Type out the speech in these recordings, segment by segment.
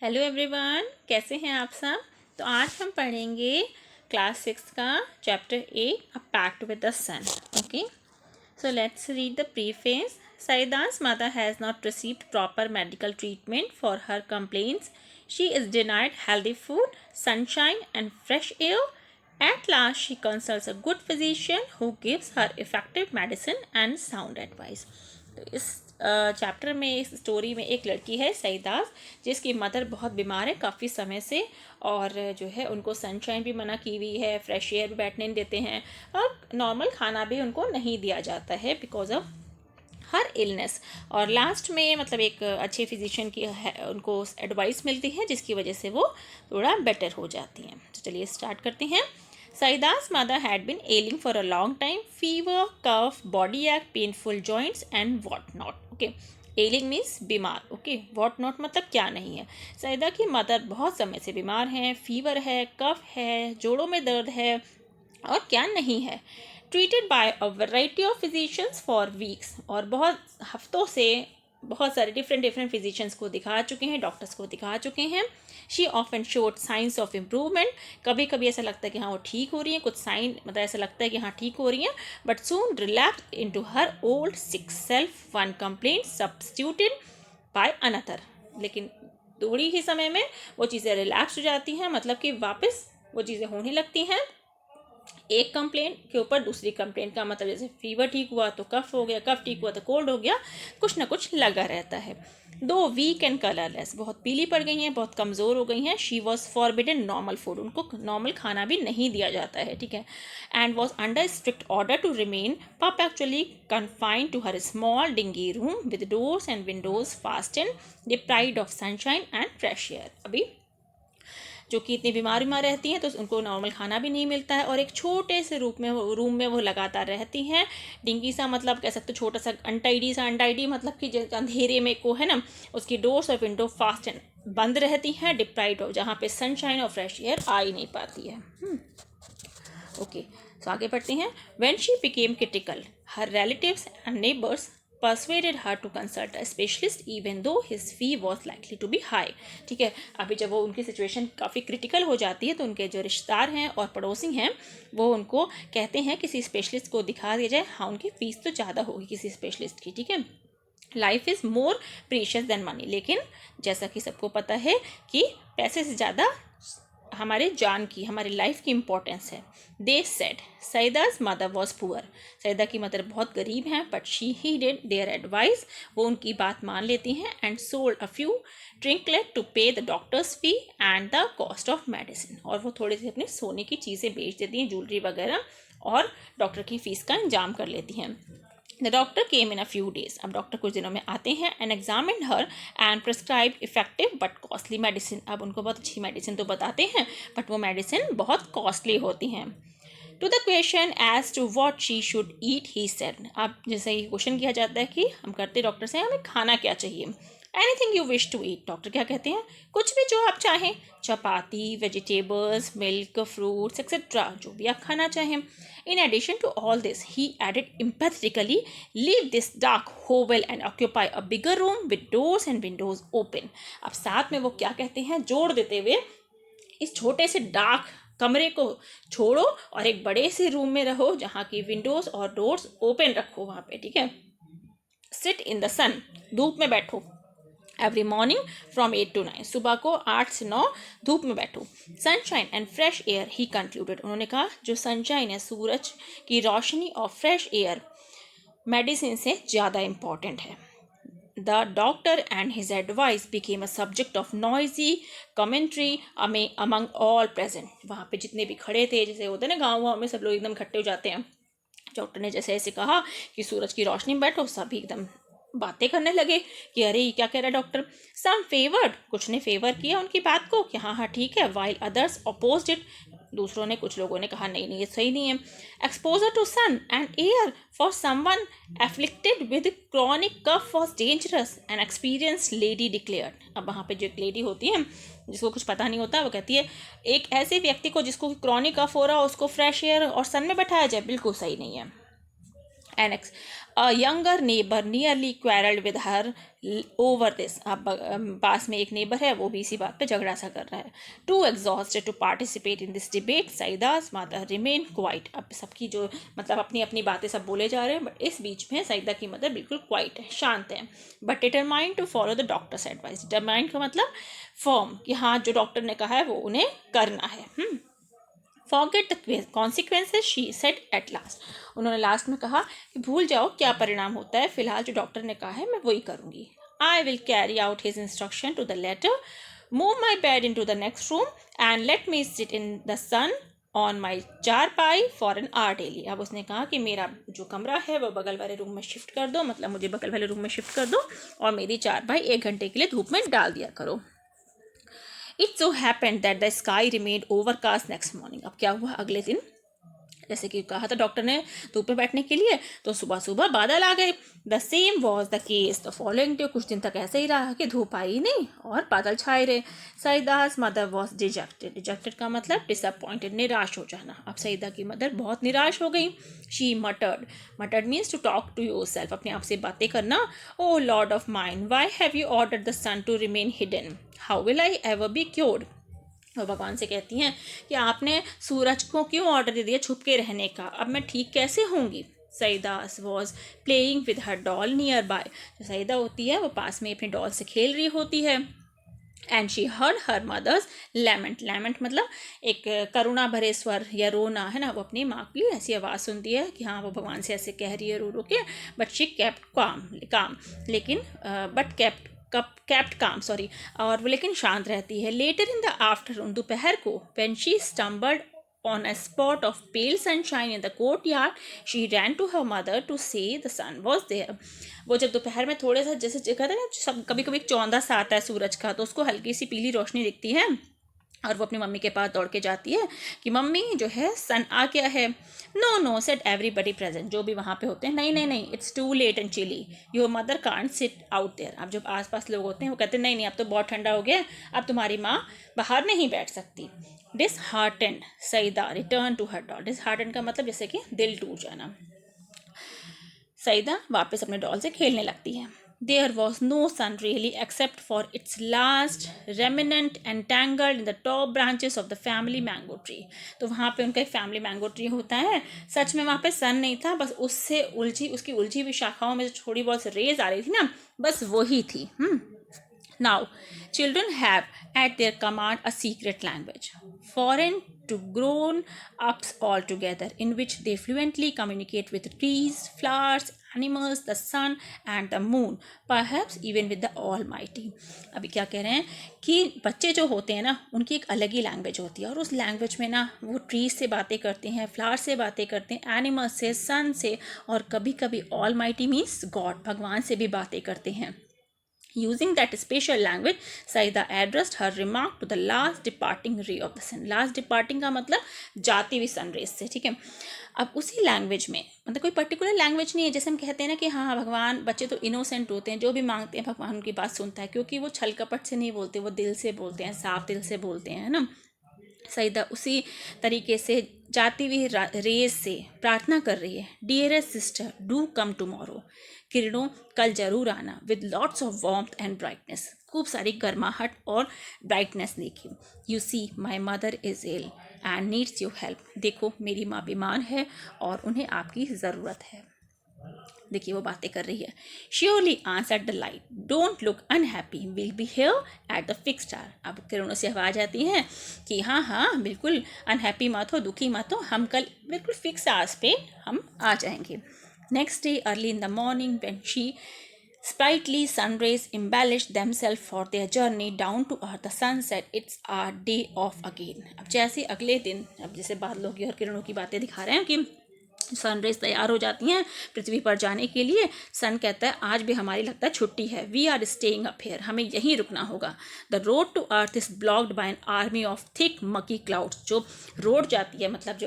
Hello everyone, कैसे हैं आप सब। तो आज हम पढ़ेंगे क्लास 6 का chapter 8 a pact with the sun. Okay, so let's read the preface. Saida's mother has not received proper medical treatment for her complaints. She is denied healthy food, sunshine, and fresh air. At last, she consults a good physician who gives her effective medicine and sound advice. तो इस chapter में, इस story में एक लड़की है सईदास, जिसकी mother बहुत बीमार है काफ़ी समय से, और जो है उनको सनशाइन भी मना की हुई है, फ्रेश एयर भी बैठने नहीं देते हैं, और नॉर्मल खाना भी उनको नहीं दिया जाता है बिकॉज ऑफ हर इलनेस। और लास्ट में मतलब एक अच्छे फिजिशियन की उनको एडवाइस मिलती है, जिसकी वजह से वो थोड़ा बेटर हो जाती हैं। तो चलिए स्टार्ट करते हैं। Saida's mother had been ailing for a long time, fever, cough, body ache, painful joints and what not. Okay, ailing means बीमार। ओके, वॉट नॉट मतलब क्या नहीं है। सईदा की मदर बहुत समय से बीमार हैं, फीवर है, कफ है, जोड़ों में दर्द है, और क्या नहीं है। Treated by a variety of physicians for weeks, और बहुत हफ्तों से बहुत सारे डिफरेंट फिजिशियंस को दिखा चुके हैं, डॉक्टर्स को दिखा चुके हैं। She often showed science of improvement, कभी कभी ऐसा लगता है कि हाँ वो ठीक हो रही हैं, कुछ साइन मतलब ऐसा लगता है कि हाँ ठीक हो रही हैं, but soon relapse into her old sick self, one complaint substituted by another. लेकिन थोड़ी ही समय में वो चीज़ें रिलैप्स हो जाती हैं, मतलब कि वापस वो चीज़ें होने लगती हैं। एक कंप्लेंट के ऊपर दूसरी कंप्लेंट का मतलब, जैसे फीवर ठीक हुआ तो कफ हो गया, कफ ठीक हुआ तो कोल्ड हो गया, कुछ ना कुछ लगा रहता है। दो वीक एंड कलरलेस, बहुत पीली पड़ गई हैं, बहुत कमज़ोर हो गई हैं। She was forbidden normal food, उनको नॉर्मल खाना भी नहीं दिया जाता है, ठीक है। And was under strict order to remain perpetually confined to her small dingy room with doors and windows fast and deprived of sunshine and fresh air. अभी जो कि इतनी बीमार रहती हैं तो उनको नॉर्मल खाना भी नहीं मिलता है, और एक छोटे से रूम में वो लगातार रहती हैं। डिंगी सा मतलब कह सकते हो, छोटा सा अनटाइडी मतलब कि अंधेरे में को है ना, उसकी डोर्स और विंडो फास्ट एंड बंद रहती हैं, डिप्राइव्ड ऑफ, जहाँ पे सनशाइन और फ्रेश एयर आ ही नहीं पाती है। ओके, तो आगे बढ़ते हैं। When she became critical, her relatives and neighbours persuaded her to consult a specialist even though his fee was likely to be high। ठीक है, अभी जब वो उनकी सिचुएशन काफ़ी क्रिटिकल हो जाती है तो उनके जो रिश्तेदार हैं और पड़ोसी हैं वो उनको कहते हैं किसी स्पेशलिस्ट को दिखा दिया जाए। हाँ, उनकी फ़ीस तो ज़्यादा होगी किसी स्पेशलिस्ट की, ठीक है। Life is more precious than money, लेकिन जैसा कि सबको पता है कि पैसे से ज़्यादा हमारे जान की, हमारी लाइफ की इम्पोर्टेंस है। They said Saida's mother was poor, Saida की मदर बहुत गरीब हैं, but she heeded their advice, वो उनकी बात मान लेती हैं। And sold a few trinkets to pay the doctor's fee and the cost of medicine, और वो थोड़ी सी अपनी सोने की चीज़ें बेच देती हैं, ज्वेलरी वगैरह, और डॉक्टर की फ़ीस का इंतजाम कर लेती हैं। The doctor came in a few days, अब डॉक्टर कुछ दिनों में आते हैं। And examine her and prescribe effective but costly medicine, अब उनको बहुत अच्छी मेडिसिन तो बताते हैं, बट वो मेडिसिन बहुत कॉस्टली होती हैं। To the question as to what she should eat he said, अब जैसे ही क्वेश्चन किया जाता है कि हम करते डॉक्टर से हमें खाना क्या चाहिए। Anything you wish to eat, doctor क्या कहते हैं, कुछ भी जो आप चाहें, chapati, vegetables, milk, fruits etcetera, जो भी आप खाना चाहें। In addition to all this he added empathetically, leave this dark hovel and occupy a bigger room with doors and windows open. अब साथ में वो क्या कहते हैं, जोड़ देते हुए, इस छोटे से डार्क कमरे को छोड़ो और एक बड़े से रूम में रहो जहाँ की विंडोज और डोर्स ओपन रखो वहाँ पे, ठीक है। सिट इन द सन, धूप में बैठो। एवरी मॉर्निंग फ्रॉम 8 to 9, सुबह को 8 से 9 धूप में बैठो। Sunshine and fresh air he concluded, उन्होंने कहा जो सनशाइन है, सूरज की रोशनी और फ्रेश एयर मेडिसिन से ज़्यादा इम्पॉर्टेंट है। The doctor and his advice became a subject of noisy commentary among all present, वहाँ पे जितने भी खड़े थे, जैसे होते हैं ना गाँव में सब लोग एकदम इकट्ठे हो जाते हैं, डॉक्टर ने जैसे ऐसे कहा कि सूरज की रोशनी में बैठो, सभी एकदम बातें करने लगे कि अरे ये क्या कह रहा है डॉक्टर। सम फेवर्ड, कुछ ने फेवर किया उनकी बात को कि हाँ हाँ ठीक है, वाइल अदर्स अपोज्ड इट, दूसरों ने, कुछ लोगों ने कहा नहीं नहीं ये सही नहीं है। Exposure to sun and air for someone afflicted with chronic cough was dangerous, an experience lady declared, अब वहाँ पे जो एक लेडी होती है जिसको कुछ पता नहीं होता, वो कहती है एक ऐसे व्यक्ति को जिसको क्रॉनिक कफ हो रहा हो उसको फ्रेश एयर और सन में बैठाया जाए, बिल्कुल सही नहीं है। Annex A younger neighbor nearly quarreled with her over this. अब पास में एक नेबर है, वो भी इसी बात पे झगड़ा सा कर रहा है. Too exhausted to participate in this debate, Saida's mother remained quiet. अब सबकी जो मतलब अपनी अपनी बातें सब बोले जा रहे हैं, बट इस बीच में सईदा की मदर बिल्कुल क्वाइट है, शांत है. But determined to follow the doctor's advice. Determined का मतलब फर्म, कि हाँ जो डॉक्टर ने कहा है वो उन्हें करना है. Forget the consequences she said at last. उन्होंने लास्ट में कहा कि भूल जाओ क्या परिणाम होता है, फिलहाल जो डॉक्टर ने कहा है मैं वही करूँगी. I will carry out his instruction to the letter, move my bed into the next room and let me sit in the sun on my charpai for an hour daily. अब उसने कहा कि मेरा जो कमरा है वो बगल वाले रूम में शिफ्ट कर दो, मतलब मुझे बगल वाले रूम में शिफ्ट कर दो और मेरी चारपाई 1 घंटे के लिए धूप में डाल दिया करो. It so happened that the sky remained overcast next morning. अब क्या हुआ अगले दिन, जैसे कि कहा था डॉक्टर ने धूप में बैठने के लिए, तो सुबह सुबह बादल आ गए. The same was the case the following day. कुछ दिन तक ऐसे ही रहा कि धूप आई नहीं और बादल छाए रहे. सईदास मदर वॉज डिजेक्टेड. डिजेक्टेड का मतलब डिसअपॉइंटेड, निराश हो जाना. अब सईदा की मदर बहुत निराश हो गई. She muttered. Muttered means to talk to yourself, अपने आप से बातें करना. O Lord of mind, why have you ordered the sun to remain hidden, how will I ever be cured. और भगवान से कहती हैं कि आपने सूरज को क्यों ऑर्डर दे दिया छुप के रहने का, अब मैं ठीक कैसे होंगी. Saida's was playing with her doll nearby. जो सईदा होती है वो पास में अपनी डॉल से खेल रही होती है. And she heard her mother's lament. Lament मतलब एक करुणा भरे स्वर या रोना है ना, वो अपनी माँ की ऐसी आवाज़ सुनती है कि हाँ वो भगवान से ऐसे कह रही है रो रो के. बट शी केप्ट काम, लेकिन बट kept calm, सॉरी, और वो लेकिन शांत रहती है. लेटर इन द आफ्टरनून, दोपहर को, when she stumbled on a spot of pale sunshine in the courtyard, she ran to her mother to say the sun was there. वो जब दोपहर में थोड़े सा जैसे कहते हैं ना, सब कभी कभी चौंधा सा आता है सूरज का, तो उसको हल्की सी पीली रोशनी दिखती है और वो अपनी मम्मी के पास दौड़ के जाती है कि मम्मी जो है सन आ गया है. No no said everybody present. जो भी वहाँ पे होते हैं, नहीं नहीं नहीं, it's too late and chilly, your mother can't sit out there. अब जो आसपास लोग होते हैं वो कहते हैं नहीं नहीं, अब तो बहुत ठंडा हो गया, अब तुम्हारी माँ बाहर नहीं बैठ सकती. Disheartened, Saeeda return to her doll. Disheartened का मतलब जैसे कि दिल टूट जाना. सईदा वापस अपने डॉल से खेलने लगती है. There was no sun really except for its last remnant entangled in the top branches of the family mango tree. तो वहाँ पे उनका एक फैमिली मैंगो ट्री होता है. सच में वहाँ पे सन नहीं था, बस उससे उसकी उलझी हुई शाखाओं में जो थोड़ी बहुत रेज आ रही थी ना, बस वही थी. Now, children have at their command a secret language, foreign to grown-ups altogether, in which they fluently communicate with trees, flowers, animals, the sun and the moon, perhaps even with the Almighty. अभी क्या कह रहे हैं कि बच्चे जो होते हैं ना, उनकी एक अलग ही लैंग्वेज होती है, और उस लैंग्वेज में ना वो ट्रीज से बातें करते हैं, फ्लावर से बातें करते हैं, एनिमल्स से, सन से, और कभी कभी ऑलमाइटी मीन्स गॉड, भगवान से भी बातें करते हैं. Using that special language, Saida addressed her remark to the last departing ray of the sun. Last departing का मतलब जाती हुई सन रेज से, ठीक है. अब उसी लैंग्वेज में, मतलब कोई पर्टिकुलर लैंग्वेज नहीं है, जैसे हम कहते हैं ना कि हाँ भगवान, बच्चे तो इनोसेंट होते हैं, जो भी मांगते हैं भगवान उनकी बात सुनता है, क्योंकि वो छल कपट से नहीं बोलते, वो दिल से बोलते हैं, साफ दिल से बोलते हैं, है ना. सईदा उसी तरीके से जाती हुई रेस से प्रार्थना कर रही है. Dearest sister, do come tomorrow. किरणों, कल जरूर आना. With lots of warmth and brightness. खूब सारी गर्माहट और ब्राइटनेस देखी. You see my mother is ill and needs your help. देखो मेरी माँ बीमार है और उन्हें आपकी ज़रूरत है. देखिए वो बातें कर रही है. Surely answered the light, don't look unhappy, will be here at the fixed hour. अब किरणों से आवाज़ आती है कि हाँ हाँ बिल्कुल अनहैप्पी मत हो, दुखी मत हो, हम कल बिल्कुल फिक्स आवर्स पे हम आ जाएंगे. Next day early in the morning when she sprightly sun rays embellished themselves for their journey down to earth, the sun said it's our day off again. अब जैसे अगले दिन, अब जैसे बादलों की और किरणों की बातें दिखा रहे हैं कि सनरेज तैयार हो जाती हैं पृथ्वी पर जाने के लिए. सन कहता है आज भी हमारी लगता है छुट्टी है. We are staying up here, हमें यहीं रुकना होगा. The road to earth is blocked by an army of thick murky clouds. जो रोड जाती है, मतलब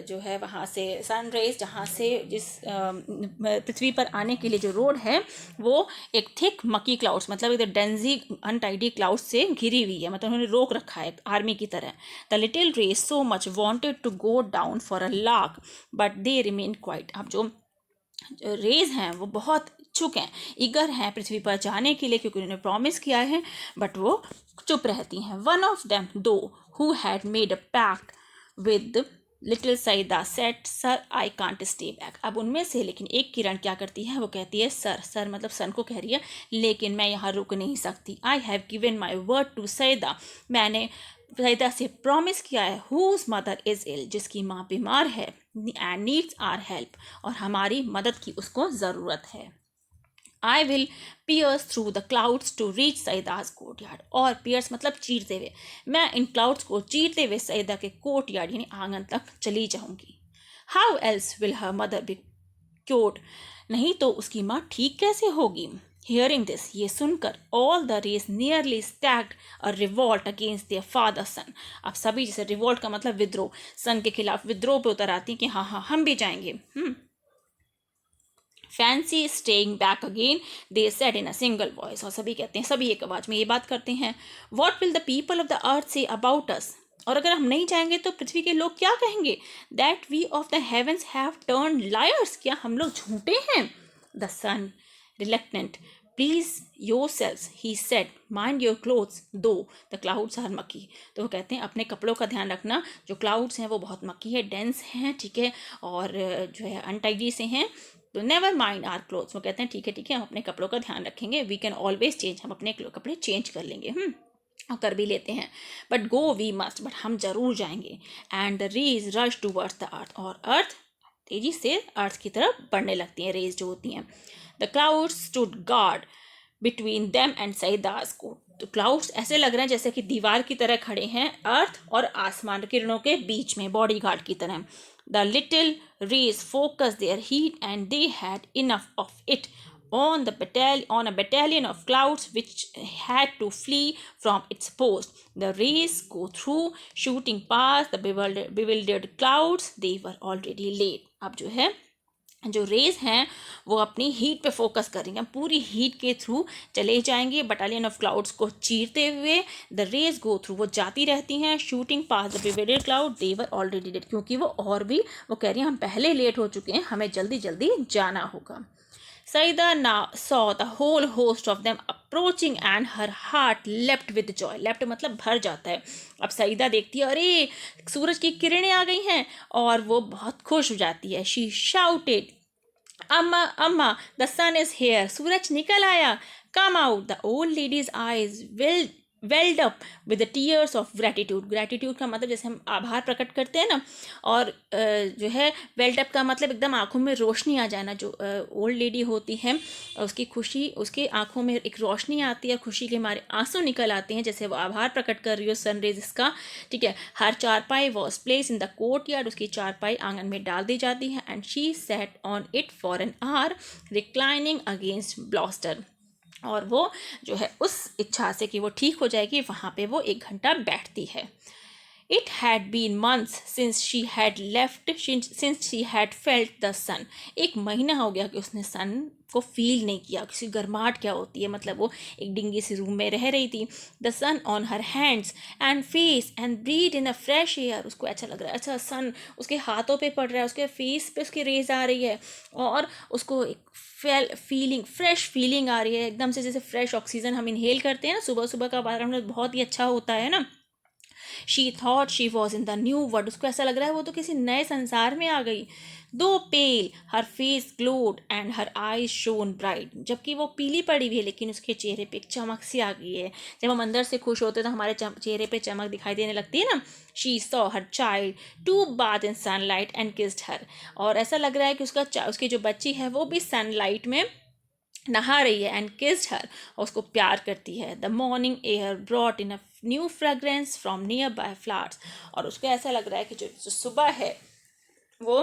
जो है वहाँ से सनरेज, जहाँ से जिस पृथ्वी पर आने के लिए जो रोड है वो एक थिक मकी क्लाउड्स, मतलब इधर डेंजी अनटाइडी क्लाउड्स से घिरी हुई है, मतलब उन्होंने रोक रखा है आर्मी की तरह. The little rays so much wanted to go down for a lark but they remain quiet. अब जो रेज हैं वो बहुत इच्छुक हैं, ईगर हैं पृथ्वी पर जाने के लिए, क्योंकि उन्होंने प्रॉमिस किया है, बट वो चुप रहती हैं. One of them though who had made a pact with little Saeeda said sir I can't stay back. अब उनमें से लेकिन एक किरण क्या करती है, वो कहती है सर, सर मतलब सन को कह रही है, लेकिन मैं यहाँ रुक नहीं सकती. I have given my word to Saeeda, मैंने सईदा से प्रॉमिस किया है, हुज मदर इज इल, जिसकी माँ बीमार है, एंड नीड्स आर हेल्प, और हमारी मदद की उसको ज़रूरत है. I will pierce through the clouds to reach Saeeda's courtyard. और पियर्स मतलब चीरते हुए, मैं इन क्लाउड्स को चीरते हुए सईदा के कोर्ट यार्ड यानी आंगन तक चली जाऊंगी. How else will her mother be cured, नहीं तो उसकी माँ ठीक कैसे होगी. हियरिंग दिस, ये सुनकर, all the rays nearly staged a revolt against their father sun. अब सभी, जैसे रिवॉल्ट का मतलब विद्रोह, सन के खिलाफ विद्रोह पे उतर आती हैं कि हाँ हाँ हम भी जाएंगे. Fancy staying back again, they said in a single voice. और सभी कहते हैं, सभी एक आवाज में ये बात करते हैं, what will the people of the earth say about us, और अगर हम नहीं जाएंगे तो पृथ्वी के लोग क्या कहेंगे. That we of the heavens have turn liars, क्या हम लोग झूठे हैं. The sun reluctant, please yourselves he said, mind your clothes though the clouds are murky. तो वो कहते हैं अपने कपड़ों का ध्यान रखना, जो क्लाउड्स हैं वो बहुत मक्की है, डेंस हैं, ठीक है, और जो है अनटाइडी से हैं, तो नेवर माइंड आर क्लोथ्स. वो कहते हैं ठीक है हम अपने कपड़ों का ध्यान रखेंगे, वी कैन ऑलवेज चेंज, हम अपने कपड़े चेंज कर लेंगे, और कर भी लेते हैं. But go we must, but हम जरूर जाएंगे. And the rays rush towards the earth, और अर्थ तेजी से अर्थ की तरफ बढ़ने लगती हैं, रेज जो होती हैं. The clouds stood guard between them and Saeeda's को. तो क्लाउड्स ऐसे लग रहे हैं जैसे कि दीवार की तरह खड़े हैं अर्थ और आसमान किरणों के बीच में, बॉडी गार्ड की तरह. The little rays focus their heat and they had enough of it on a battalion of clouds which had to flee from its post. The rays go through, shooting past the bewildered clouds. They were already late. अब जो है, जो raise हैं वो अपनी heat पे focus करेंगे, पूरी हीट के थ्रू चले जाएंगे, बटालियन ऑफ क्लाउड्स को चीरते हुए. द रेज गो थ्रू, वो जाती रहती हैं, शूटिंग पास द बिवेडेड cloud, they were already late, क्योंकि वो और भी, वो कह रही हैं हम पहले लेट हो चुके हैं, हमें जल्दी जल्दी जाना होगा. Saida now saw the whole host of them approaching and her heart leapt with joy. leapt मतलब भर जाता है. अब सईदा देखती है, अरे सूरज की किरणें आ गई हैं, और वो बहुत खुश हो जाती है. She shouted, अम्मा अम्मा, the sun is here. सूरज निकल आया. Come out. The old lady's eyes welled up with the tears of gratitude. gratitude का मतलब जैसे हम आभार प्रकट करते हैं ना, और जो है welled up का मतलब एकदम आंखों में रोशनी आ जाना. जो ओल्ड लेडी होती है उसकी खुशी, उसके आंखों में एक रोशनी आती है, खुशी के मारे आंसू निकल आते हैं, जैसे वो आभार प्रकट कर रही हो सनरेज इसका, ठीक है. हर चारपाई was place in the court yard, उसकी चारपाई आंगन में डाल दी जाती है. And she said on it for an hour reclining against bolster, और वो जो है उस इच्छा से कि वो ठीक हो जाएगी, वहाँ पे वो 1 घंटा बैठती है. It had been months since she had felt the sun. 1 महीना हो गया कि उसने सन को फील नहीं किया. किसी गर्माहट क्या होती है, मतलब वो एक डिंगी सी रूम में रह रही थी. The sun on her hands and face and breathe in a fresh air. उसको अच्छा लग रहा है, अच्छा सन उसके हाथों पे पड़ रहा है, उसके फेस पे उसकी रेज आ रही है, और उसको एक फ्रेश फीलिंग आ रही है, एकदम से जैसे फ्रेश ऑक्सीजन हम इनहेल करते हैं ना, सुबह सुबह का वातावरण बहुत ही अच्छा होता है ना. She thought she was in the new world. उसको ऐसा लग रहा है वो तो किसी नए संसार में आ गई. Though pale her face glowed and her eyes shone bright. जबकि वो पीली पड़ी हुई है, लेकिन उसके चेहरे पे एक चमक सी आ गई है. जब हम अंदर से खुश होते हैं तो हमारे चेहरे पे चमक दिखाई देने लगती है ना. She saw her child to bath in sunlight and kissed her. और ऐसा लग रहा है कि उसकी जो बच्ची है वो भी सनलाइट में नहा रही है. एंड किस्ड हर, और उसको प्यार करती है. The morning air brought in a new fragrance from near by flowers. और उसको ऐसा लग रहा है कि जो सुबह है वो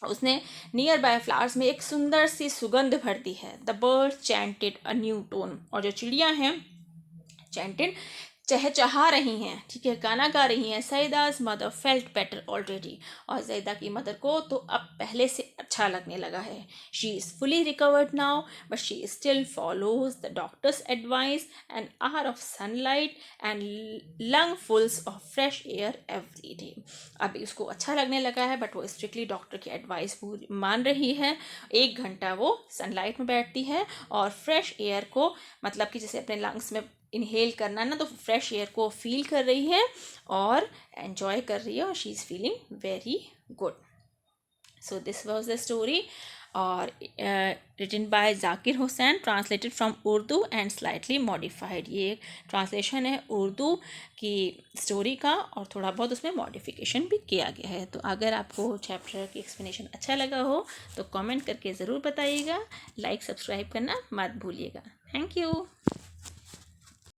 उसने नियर बाय फ्लावर्स में एक सुंदर सी सुगंध भर दी है. The bird chanted a new tone. और जो चिड़िया हैं चैंटेड चहचहा रही हैं, ठीक है, गाना गा रही हैं। सईदा's मदर फेल्ट बेटर ऑलरेडी, और जैदा की मदर को तो अब पहले से अच्छा लगने लगा है। She is fully recovered now, but she still follows the doctor's advice, an hour of sunlight and lungfuls of fresh air every day. अभी उसको अच्छा लगने लगा है, बट वो स्ट्रिक्टली डॉक्टर की एडवाइस पूरी मान रही है। 1 घंटा वो सनलाइट में बैठती है और फ्रेश एयर को, मतलब कि जैसे अपने लंग्स में इनहेल करना ना, तो फ्रेश एयर को फील कर रही है और एन्जॉय कर रही है, और she is feeling very good. So this was the story, और written by Zakir Hussain, translated from Urdu and slightly modified. ये ट्रांसलेशन है उर्दू की स्टोरी का, और थोड़ा बहुत उसमें मॉडिफिकेशन भी किया गया है। तो अगर आपको चैप्टर की एक्सप्लेनेशन अच्छा लगा हो तो कमेंट करके ज़रूर बताइएगा। लाइक सब्सक्राइब करना मत भूलिएगा। Thank you.